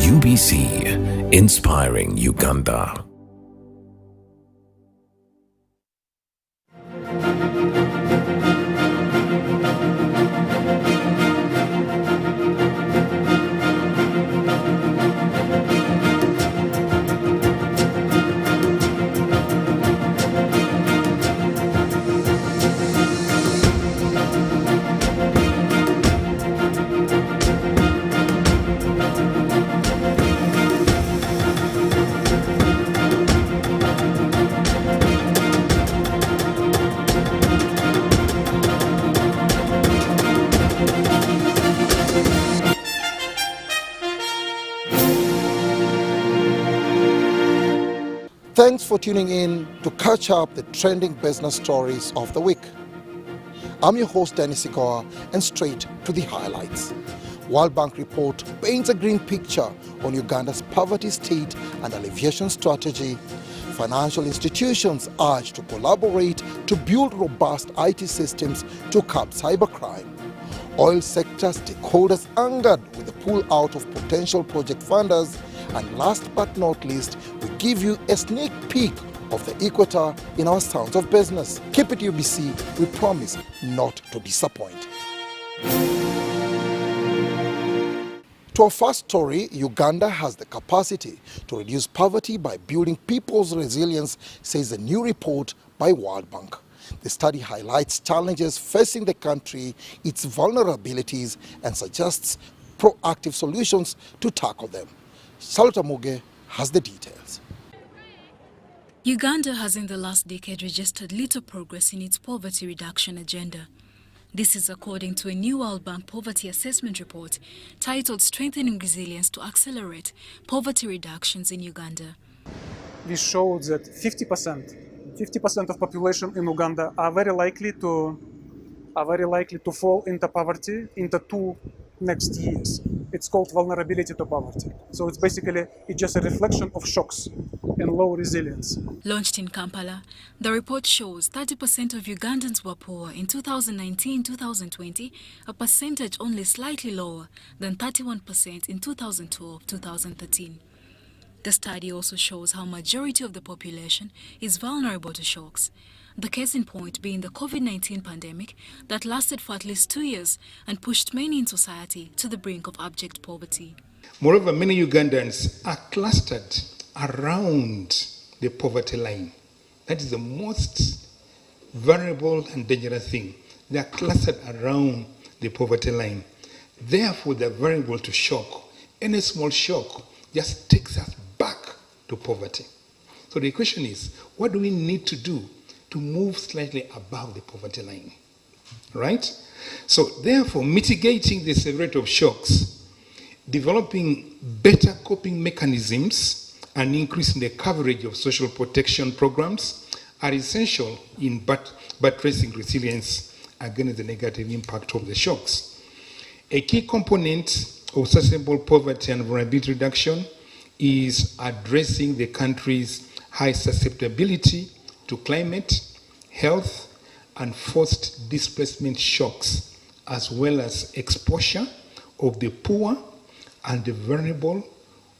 UBC, inspiring Uganda. Thanks for tuning in to catch up the trending business stories of the week. I'm your host Denis Sigoa, and straight to the highlights. World Bank report paints a grim picture on Uganda's poverty state and alleviation strategy. Financial institutions urge to collaborate to build robust IT systems to curb cybercrime. Oil sector stakeholders angered with the pull out of potential project funders. And last but not least, we give you a sneak peek of the equator in our Sounds of Business. Keep it UBC, we promise not to disappoint. To our first story, Uganda has the capacity to reduce poverty by building people's resilience, says a new report by World Bank. The study highlights challenges facing the country, its vulnerabilities, and suggests proactive solutions to tackle them. Salota Muge has the details. Uganda has in the last decade registered little progress in its poverty reduction agenda. This is according to a new World Bank poverty assessment report titled Strengthening Resilience to Accelerate Poverty Reductions in Uganda. We showed that 50% of population in Uganda are very likely to fall into poverty into 2 next years. It's called vulnerability to poverty. So it's just a reflection of shocks and low resilience. Launched in Kampala, the report shows 30% of Ugandans were poor in 2019-2020, a percentage only slightly lower than 31% in 2012-2013. The study also shows how majority of the population is vulnerable to shocks. The case in point being the COVID-19 pandemic that lasted for at least 2 years and pushed many in society to the brink of abject poverty. Moreover, many Ugandans are clustered around the poverty line. That is the most vulnerable and dangerous thing. They are clustered around the poverty line. Therefore, they are vulnerable to shock. Any small shock just takes us back to poverty. So the question is, what do we need to do to move slightly above the poverty line, right? So therefore, mitigating the severity of shocks, developing better coping mechanisms, and increasing the coverage of social protection programs are essential in buttressing resilience against the negative impact of the shocks. A key component of sustainable poverty and vulnerability reduction is addressing the country's high susceptibility to climate, health, and forced displacement shocks, as well as exposure of the poor and the vulnerable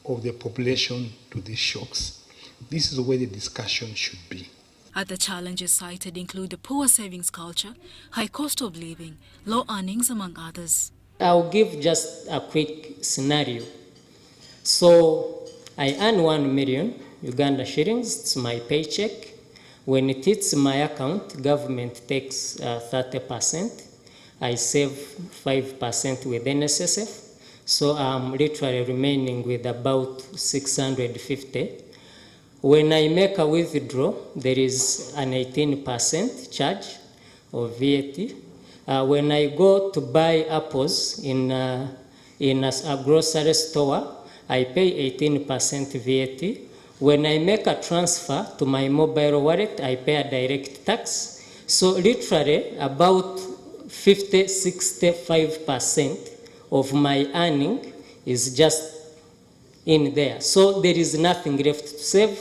of the population to these shocks. This is the way the discussion should be. Other challenges cited include the poor savings culture, high cost of living, low earnings, among others. I'll give just a quick scenario. So I earn 1 million Uganda shillings, it's my paycheck. When it hits my account, government takes 30%. I save 5% with NSSF. So I'm literally remaining with about 650. When I make a withdrawal, there is an 18% charge of VAT. When I go to buy apples in a grocery store, I pay 18% VAT. When I make a transfer to my mobile wallet, I pay a direct tax. So literally about 65% of my earning is just in there. So there is nothing left to save,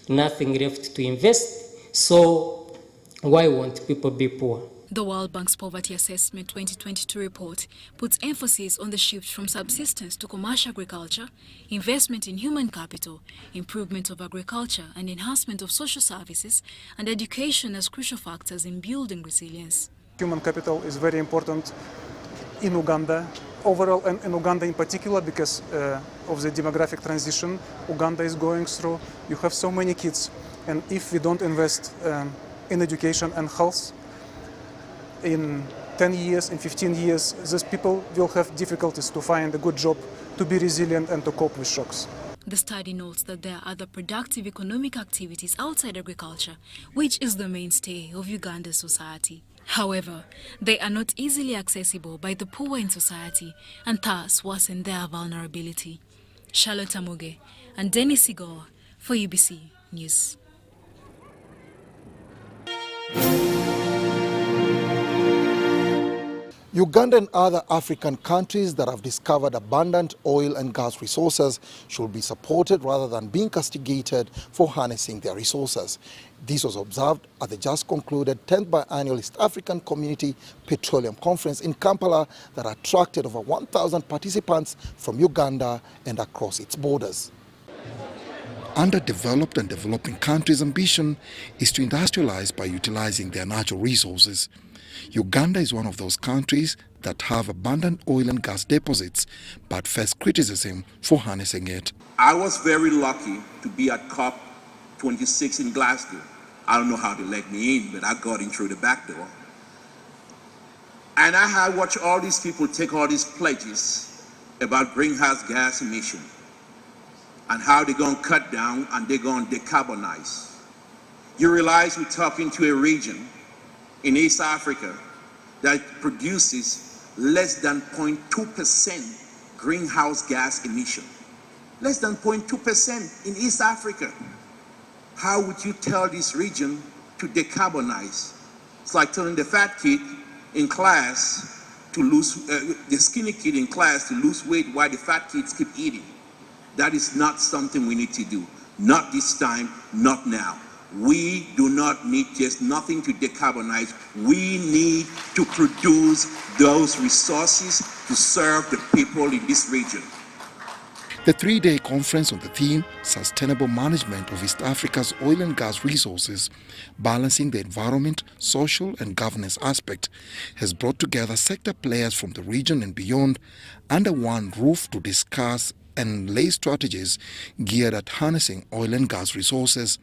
nothing left to invest. So why won't people be poor? The World Bank's Poverty Assessment 2022 report puts emphasis on the shift from subsistence to commercial agriculture, investment in human capital, improvement of agriculture and enhancement of social services, and education as crucial factors in building resilience. Human capital is very important in Uganda overall, and in Uganda in particular, because of the demographic transition Uganda is going through. You have so many kids, and if we don't invest in education and health, in 10 years, in 15 years, these people will have difficulties to find a good job, to be resilient and to cope with shocks. The study notes that there are other productive economic activities outside agriculture, which is the mainstay of Uganda's society. However, they are not easily accessible by the poor in society and thus worsen their vulnerability. Charlotte Amuge and Denis Sigoa for UBC News. Uganda and other African countries that have discovered abundant oil and gas resources should be supported rather than being castigated for harnessing their resources. This was observed at the just concluded 10th biannual East African Community Petroleum Conference in Kampala that attracted over 1,000 participants from Uganda and across its borders. Underdeveloped and developing countries' ambition is to industrialize by utilizing their natural resources. Uganda is one of those countries that have abundant oil and gas deposits but face criticism for harnessing it. I was very lucky to be at COP26 in Glasgow. I don't know how they let me in, but I got in through the back door. And I had watched all these people take all these pledges about greenhouse gas emission and how they're going to cut down and they're going to decarbonize. You realize we're talking to a region in East Africa that produces less than 0.2% greenhouse gas emission. Less than 0.2% in East Africa. How would you tell this region to decarbonize? It's like telling the fat kid in class to lose, the skinny kid in class to lose weight while the fat kids keep eating. That is not something we need to do. Not this time, not now. We do not need just nothing to decarbonize. We need to produce those resources to serve the people in this region. The three-day conference on the theme, Sustainable Management of East Africa's Oil and Gas Resources, Balancing the Environment, Social and Governance Aspect, has brought together sector players from the region and beyond under one roof to discuss and lay strategies geared at harnessing oil and gas resources.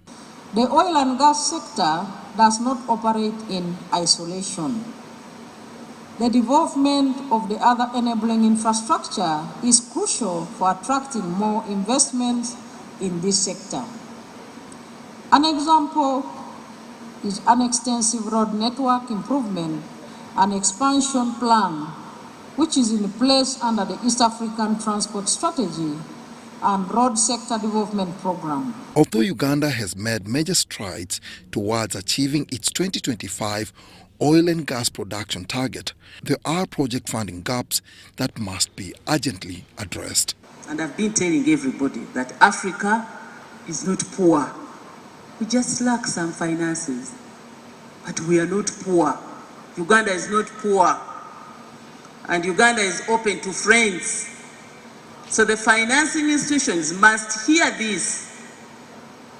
The oil and gas sector does not operate in isolation. The development of the other enabling infrastructure is crucial for attracting more investments in this sector. An example is an extensive road network improvement and expansion plan, which is in place under the East African Transport Strategy and Road Sector Development Program. Although Uganda has made major strides towards achieving its 2025 oil and gas production target, there are project funding gaps that must be urgently addressed. And I've been telling everybody that Africa is not poor. We just lack some finances, but we are not poor. Uganda is not poor, and Uganda is open to friends. So the financing institutions must hear this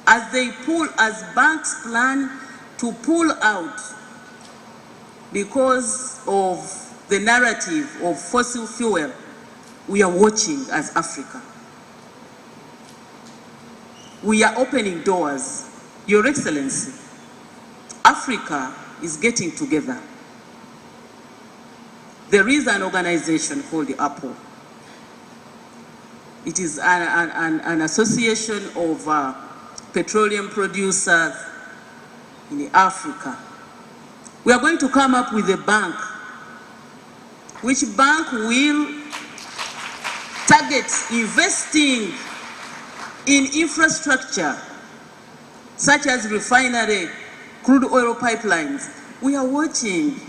as banks plan to pull out because of the narrative of fossil fuel. We are watching as Africa. We are opening doors. Your Excellency, Africa is getting together. There is an organization called the Apple. It is an association of petroleum producers in Africa. We are going to come up with a bank, which bank will target investing in infrastructure such as refinery, crude oil pipelines. We are watching.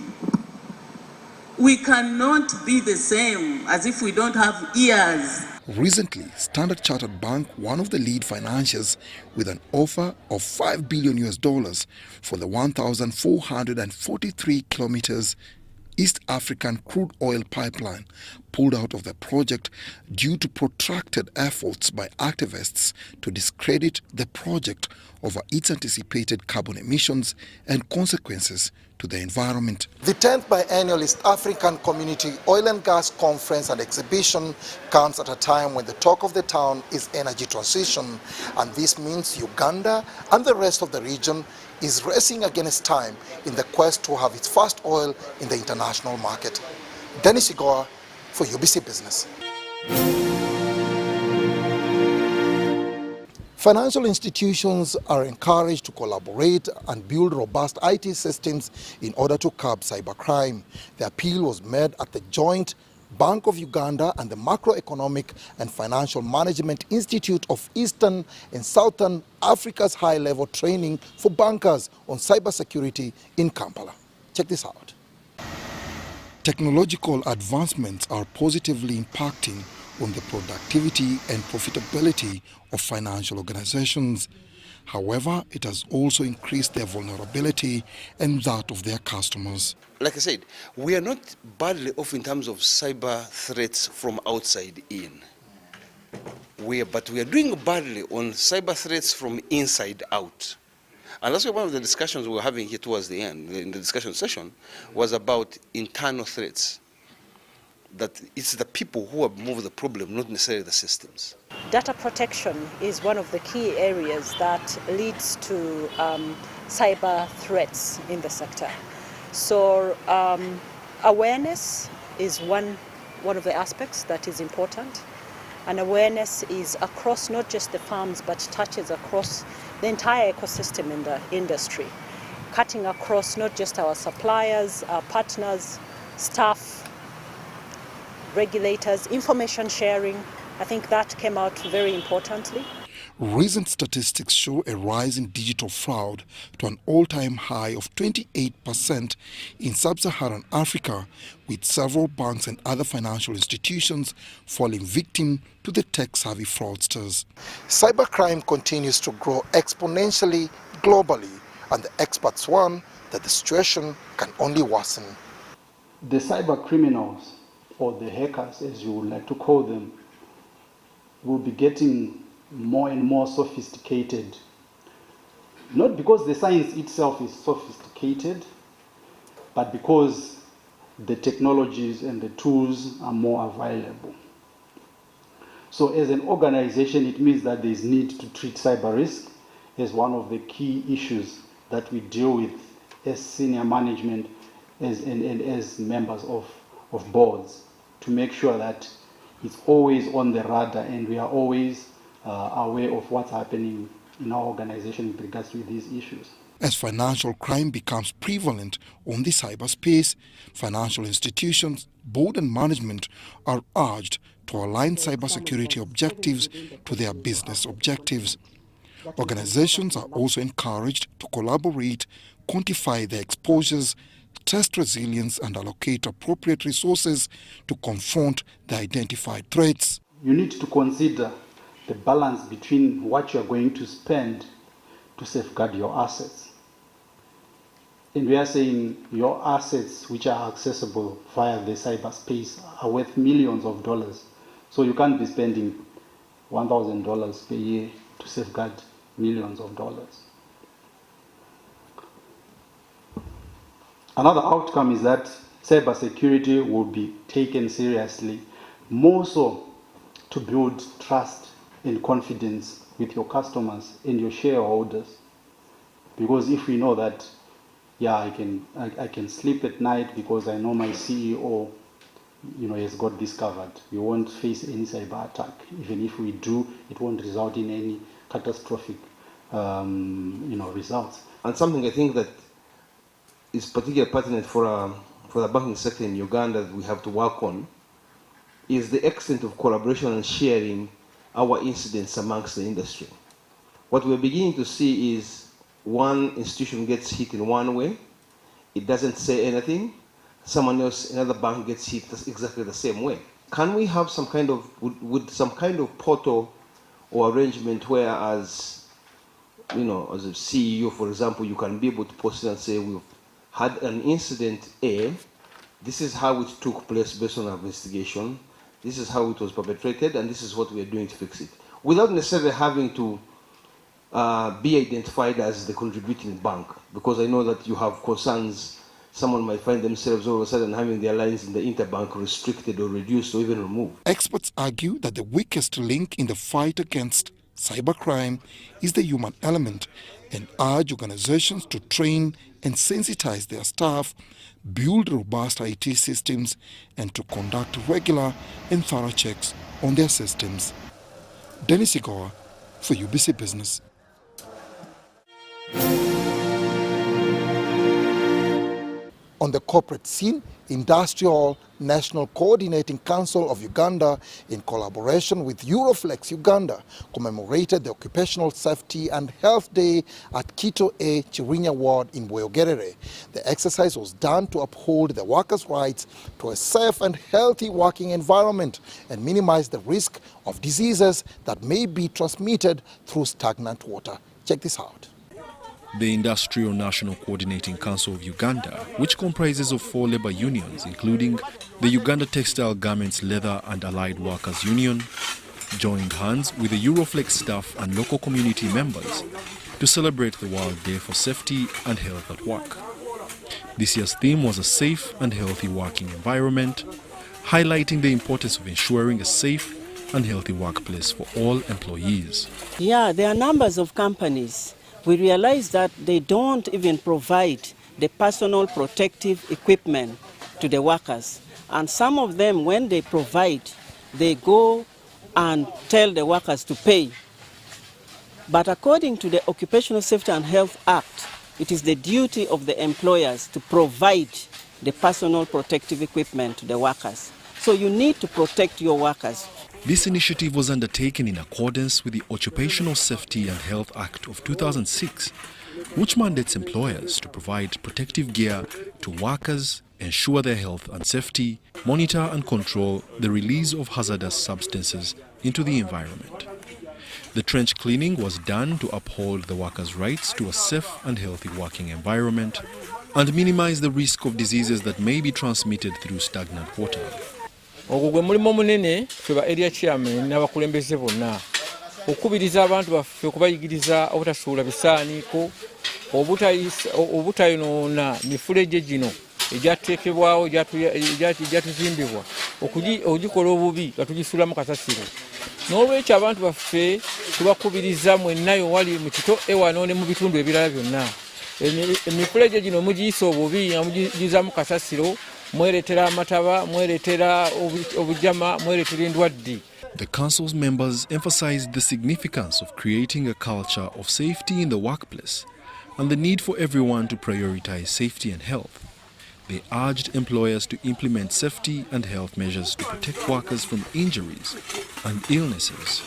We cannot be the same as if we don't have ears. Recently, Standard Chartered Bank, one of the lead financiers, with an offer of $5 billion for the 1,443 kilometers East African crude oil pipeline, pulled out of the project due to protracted efforts by activists to discredit the project over its anticipated carbon emissions and consequences to the environment. The 10th biennial East African Community Oil and Gas Conference and Exhibition comes at a time when the talk of the town is energy transition, and this means Uganda and the rest of the region is racing against time in the quest to have its first oil in the international market. Denis Sigoa for UBC Business. Financial institutions are encouraged to collaborate and build robust IT systems in order to curb cybercrime. The appeal was made at the joint Bank of Uganda and the Macroeconomic and Financial Management Institute of Eastern and Southern Africa's high-level training for bankers on cybersecurity in Kampala. Check this out. Technological advancements are positively impacting on the productivity and profitability of financial organizations. However, it has also increased their vulnerability and that of their customers. Like I said, we are not badly off in terms of cyber threats from outside in. But we are doing badly on cyber threats from inside out. And that's why one of the discussions we were having here towards the end, in the discussion session, was about internal threats. That it's the people who have moved the problem, not necessarily the systems. Data protection is one of the key areas that leads to cyber threats in the sector. So awareness is one of the aspects that is important. And awareness is across not just the firms, but touches across the entire ecosystem in the industry, cutting across not just our suppliers, our partners, staff, regulators, information sharing. I think that came out very importantly. Recent statistics show a rise in digital fraud to an all-time high of 28% in sub-Saharan Africa, with several banks and other financial institutions falling victim to the tech-savvy fraudsters. Cybercrime continues to grow exponentially globally, and the experts warn that the situation can only worsen. The cyber criminals, or the hackers as you would like to call them, will be getting more and more sophisticated. Not because the science itself is sophisticated, but because the technologies and the tools are more available. So as an organization, it means that there is need to treat cyber risk as one of the key issues that we deal with as senior management and as members of boards, to make sure that it's always on the radar and we are always aware of what's happening in our organization with regards to these issues. As financial crime becomes prevalent on the cyberspace, financial institutions, board and management are urged to align cybersecurity objectives to their business objectives. Organizations are also encouraged to collaborate, quantify their exposures, test resilience and allocate appropriate resources to confront the identified threats. You need to consider the balance between what you are going to spend to safeguard your assets. And we are saying your assets which are accessible via the cyberspace are worth millions of dollars. So you can't be spending $1,000 per year to safeguard millions of dollars. Another outcome is that cybersecurity will be taken seriously, more so to build trust and confidence with your customers and your shareholders. Because if we know that, yeah, I can sleep at night because I know my CEO, has got this covered. We won't face any cyber attack. Even if we do, it won't result in any catastrophic, results. And something I think that is particularly pertinent for the banking sector in Uganda that we have to work on is the extent of collaboration and sharing our incidents amongst the industry. What we're beginning to see is one institution gets hit in one way, it doesn't say anything, someone else, another bank gets hit exactly the same way. Can we have some kind of, would some kind of portal or arrangement where as, you know, as a CEO, for example, you can be able to post it and say, we've had an incident A, this is how it took place based on our investigation, this is how it was perpetrated, and this is what we are doing to fix it. Without necessarily having to be identified as the contributing bank, because I know that you have concerns. Someone might find themselves all of a sudden having their lines in the interbank restricted or reduced or even removed. Experts argue that the weakest link in the fight against cybercrime is the human element and urge organizations to train and sensitize their staff, build robust IT systems, and to conduct regular and thorough checks on their systems. Denis Sigoa for UBC Business. On the corporate scene, Industrial National Coordinating Council of Uganda, in collaboration with Euroflex Uganda, commemorated the Occupational Safety and Health Day at Kito A. Chirinya Ward in Bweyogerere. The exercise was done to uphold the workers' rights to a safe and healthy working environment and minimize the risk of diseases that may be transmitted through stagnant water. Check this out. The Industrial National Coordinating Council of Uganda, which comprises of 4 labor unions, including the Uganda Textile Garments, Leather and Allied Workers Union, joined hands with the Euroflex staff and local community members to celebrate the World Day for Safety and Health at Work. This year's theme was a safe and healthy working environment, highlighting the importance of ensuring a safe and healthy workplace for all employees. Yeah, there are numbers of companies. We realize that they don't even provide the personal protective equipment to the workers. And some of them, when they provide, they go and tell the workers to pay. But according to the Occupational Safety and Health Act, it is the duty of the employers to provide the personal protective equipment to the workers. So you need to protect your workers. This initiative was undertaken in accordance with the Occupational Safety and Health Act of 2006, which mandates employers to provide protective gear to workers, ensure their health and safety, monitor and control the release of hazardous substances into the environment. The trench cleaning was done to uphold the workers' rights to a safe and healthy working environment and minimize the risk of diseases that may be transmitted through stagnant water. Ogwo gwe mulimo munene ffe ba area chairman n'abakulembeze bonna okubiriza abantu baffe okubayigiriza obutasuula bisaaniiko obutayonoona mifuleje gino egyateekebwawo egyatuzimbibwa ogikola obubi nga tugisulamu kasasiro. N'olwekyo abantu baffe tubakubiriza mwennayo wali mu Kito ewano ne mu bitundu ebirala byonna emifuleje gino mugiyisa obubi nga mugizaamu kasasiro. The council's members emphasized the significance of creating a culture of safety in the workplace and the need for everyone to prioritize safety and health. They urged employers to implement safety and health measures to protect workers from injuries and illnesses.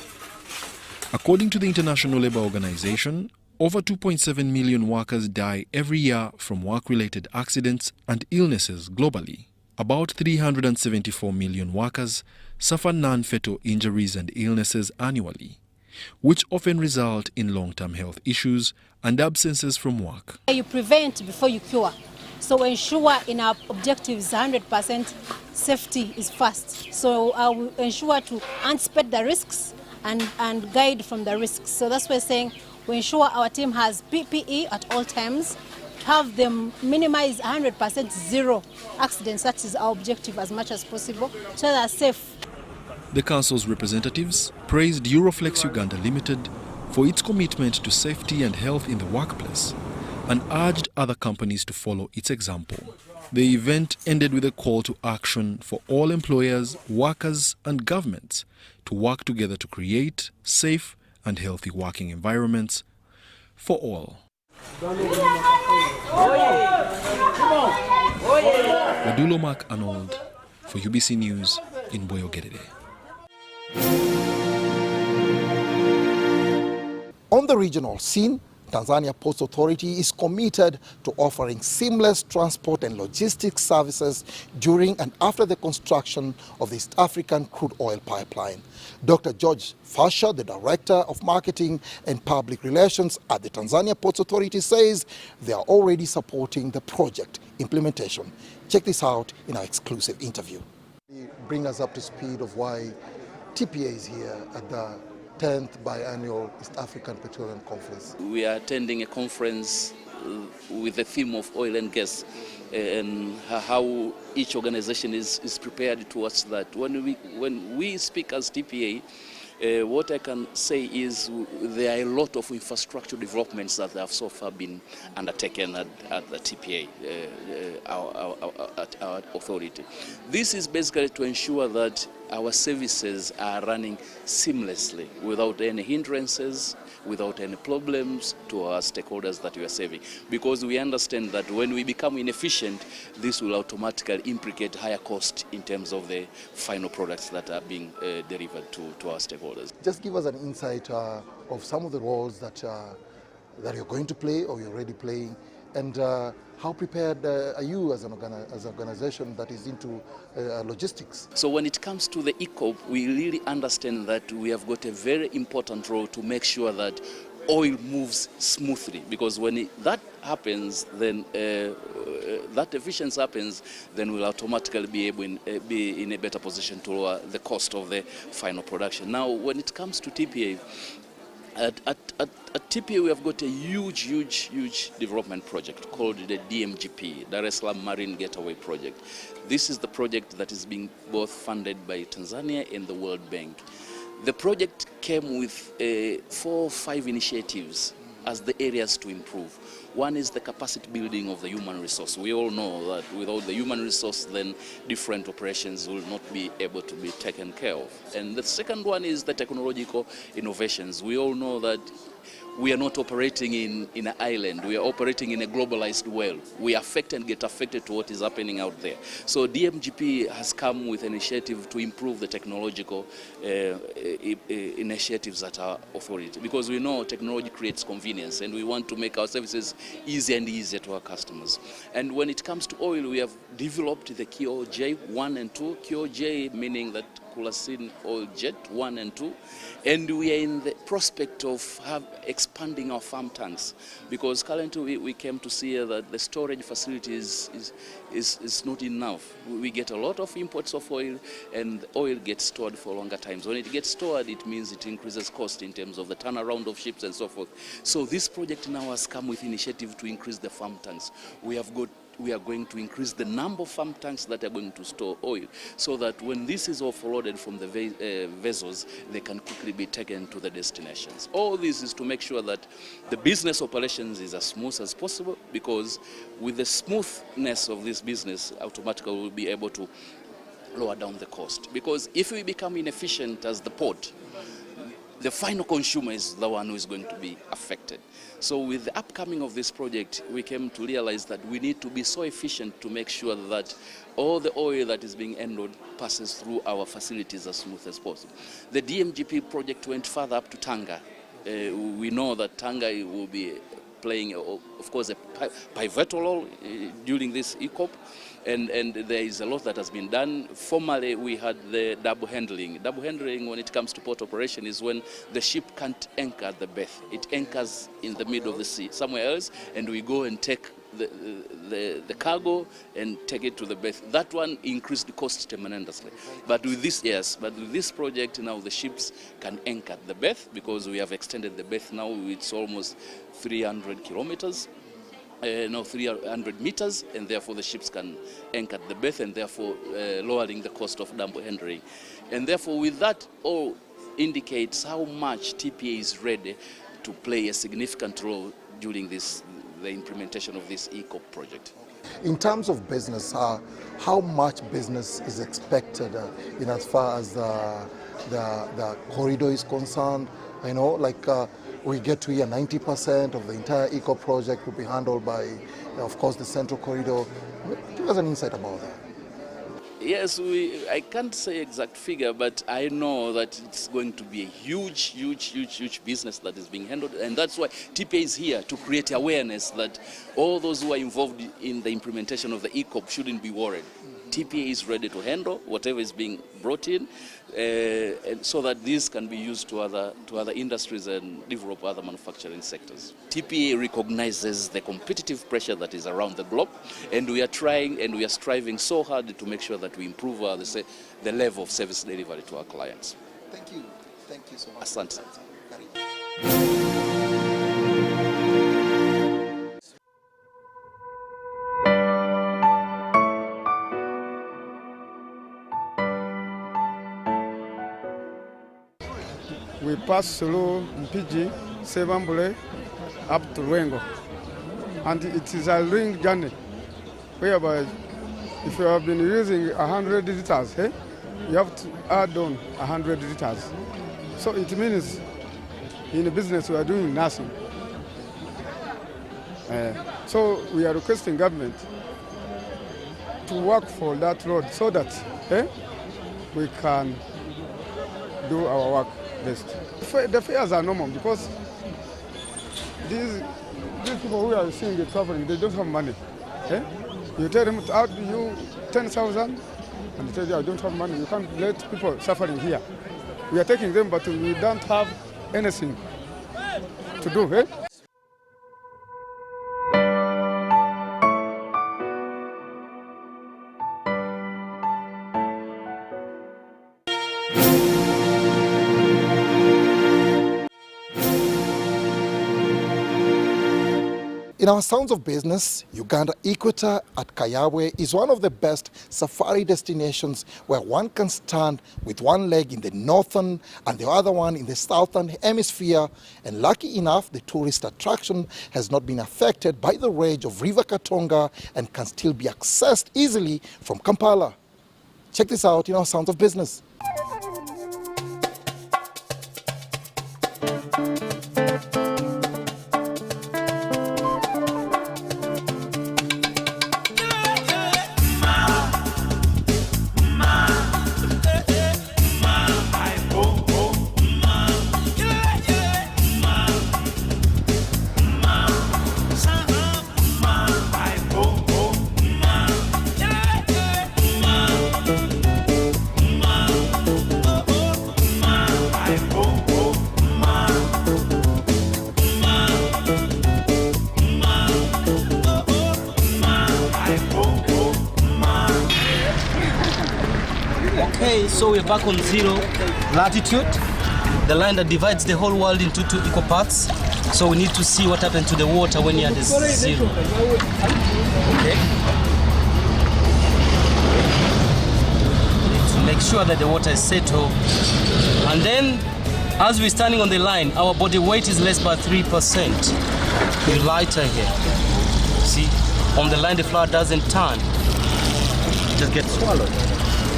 According to the International Labour Organization, over 2.7 million workers die every year from work-related accidents and illnesses globally. About 374 million workers suffer non-fatal injuries and illnesses annually, which often result in long-term health issues and absences from work. You prevent before you cure. So ensure in our objectives 100% safety is first. So I will ensure to anticipate the risks and guide from the risks. So that's why we're saying we ensure our team has PPE at all times, have them minimize 100% zero accidents. That is our objective as much as possible, so they're safe. The council's representatives praised Euroflex Uganda Limited for its commitment to safety and health in the workplace and urged other companies to follow its example. The event ended with a call to action for all employers, workers and governments to work together to create safe and healthy working environments for all. Wadulo Mark Arnold for UBC News in Bweyogerere. On the regional scene, Tanzania Ports Authority is committed to offering seamless transport and logistics services during and after the construction of the East African crude oil pipeline. Dr. George Fasher, the Director of Marketing and Public Relations at the Tanzania Ports Authority, says they are already supporting the project implementation. Check this out in our exclusive interview. Bring us up to speed of why TPA is here at the 10th Biannual East African Petroleum Conference. We are attending a conference with the theme of oil and gas and how each organization is prepared towards that. When we speak as TPA, what I can say is there are a lot of infrastructure developments that have so far been undertaken at the TPA, our authority. This is basically to ensure that our services are running seamlessly without any hindrances, without any problems to our stakeholders that we are serving. Because we understand that when we become inefficient, this will automatically implicate higher cost in terms of the final products that are being delivered to our stakeholders. Just give us an insight of some of the roles that you're going to play or you're already playing, and how prepared are you as an organization that is into logistics? So when it comes to the ECOP, we really understand that we have got a very important role to make sure that oil moves smoothly, because when that happens, then that efficiency happens, then we'll automatically be able be in a better position to lower the cost of the final production. Now, when it comes to TPA, at TPA we have got a huge development project called the DMGP, Dar es Salaam Marine Gateway Project. This is the project that is being both funded by Tanzania and the World Bank. The project came with 4 or 5 initiatives as the areas to improve. One is the capacity building of the human resource. We all know that without the human resource, then different operations will not be able to be taken care of. And the second one is the technological innovations. We all know that we are not operating in an island. We are operating in a globalized world. We affect and get affected to what is happening out there. So DMGP has come with an initiative to improve the technological initiatives at our authority, because we know technology creates convenience and we want to make our services easier and easier to our customers. And when it comes to oil, we have developed the QOJ 1 and 2. QOJ meaning that Kulasin Oil Jet 1 and 2, and we are in the prospect of expanding our farm tanks, because currently we came to see that the storage facilities is not enough. We get a lot of imports of oil, and oil gets stored for longer times. When it gets stored, it means it increases cost in terms of the turnaround of ships and so forth. So this project now has come with initiative to increase the farm tanks. We are going to increase the number of farm tanks that are going to store oil, so that when this is offloaded from the vessels, they can quickly be taken to the destinations. All this is to make sure that the business operations is as smooth as possible, because with the smoothness of this business, automatically we'll be able to lower down the cost. Because if we become inefficient as the port, the final consumer is the one who is going to be affected. So with the upcoming of this project, we came to realize that we need to be so efficient to make sure that all the oil that is being handled passes through our facilities as smooth as possible. The DMGP project went further up to Tanga. We know that Tanga will be playing, of course, a pivotal role during this ECOP. And there is a lot that has been done. Formerly, we had the double handling. Double handling, when it comes to port operation, is when the ship can't anchor at the berth. It anchors in the middle of the sea, somewhere else, and we go and take the cargo and take it to the berth. That one increased the cost tremendously. But with this project, now the ships can anchor at the berth, because we have extended the berth now. It's almost 300 kilometers. 300 meters, and therefore the ships can anchor at the berth, and therefore lowering the cost of double handling. And therefore with that all indicates how much TPA is ready to play a significant role during the implementation of this ECOP project. In terms of business, how much business is expected in as far as the corridor is concerned? I know, like we get to hear 90% of the entire ECOP project will be handled by, of course, the Central Corridor. Give us an insight about that. Yes, I can't say exact figure, but I know that it's going to be a huge business that is being handled, and that's why TPA is here to create awareness that all those who are involved in the implementation of the ECOP shouldn't be worried. TPA is ready to handle whatever is being brought in, and so that this can be used to other industries and develop other manufacturing sectors. TPA recognizes the competitive pressure that is around the globe, and we are trying and we are striving so hard to make sure that we improve the level of service delivery to our clients. Thank you. Thank you so much. Asante. We pass through Mpiji, Sevambule, up to Lwengo. And it is a long journey, whereby if you have been using 100 liters, you have to add on 100 liters. So it means in the business we are doing nothing. So we are requesting government to work for that road so that we can do our work best. The fares are normal because these people who are seeing the traveling, they don't have money. You tell them to add you 10,000 and they tell you I don't have money. You can't let people suffering here. We are taking them, but we don't have anything to do. In our Sounds of Business, Uganda Equator at Kayawe is one of the best safari destinations where one can stand with one leg in the northern and the other one in the southern hemisphere. And lucky enough, the tourist attraction has not been affected by the rage of River Katonga and can still be accessed easily from Kampala. Check this out in our Sounds of Business. Okay, so we're back on 0 latitude, the line that divides the whole world into 2 equal parts. So we need to see what happened to the water when you're at 0. Okay. We need to make sure that the water is settled. And then, as we're standing on the line, our body weight is less by 3%. We're lighter here. See, on the line the flower doesn't turn, it just gets swallowed.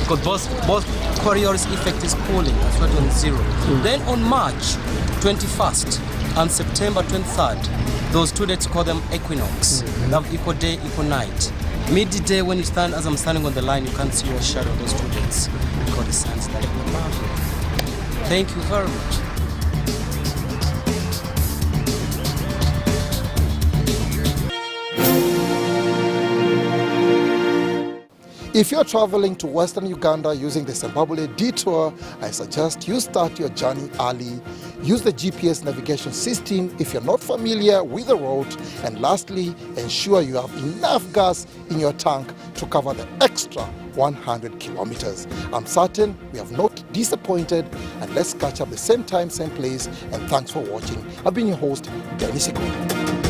Because both coriolis effect is pulling, that's what on 0. Then on March 21st and September 23rd, those 2 dates, call them equinox. They have equal day, equal night. Midday, when you stand, as I'm standing on the line, you can't see your shadow those 2 dates because the sun's directly above you. Thank you very much. If you're traveling to Western Uganda using the Zimbabwe detour, I suggest you start your journey early. Use the GPS navigation system if you're not familiar with the route. And lastly, ensure you have enough gas in your tank to cover the extra 100 kilometers. I'm certain we have not disappointed, and let's catch up the same time, same place. And thanks for watching. I've been your host, Denis Sigoa.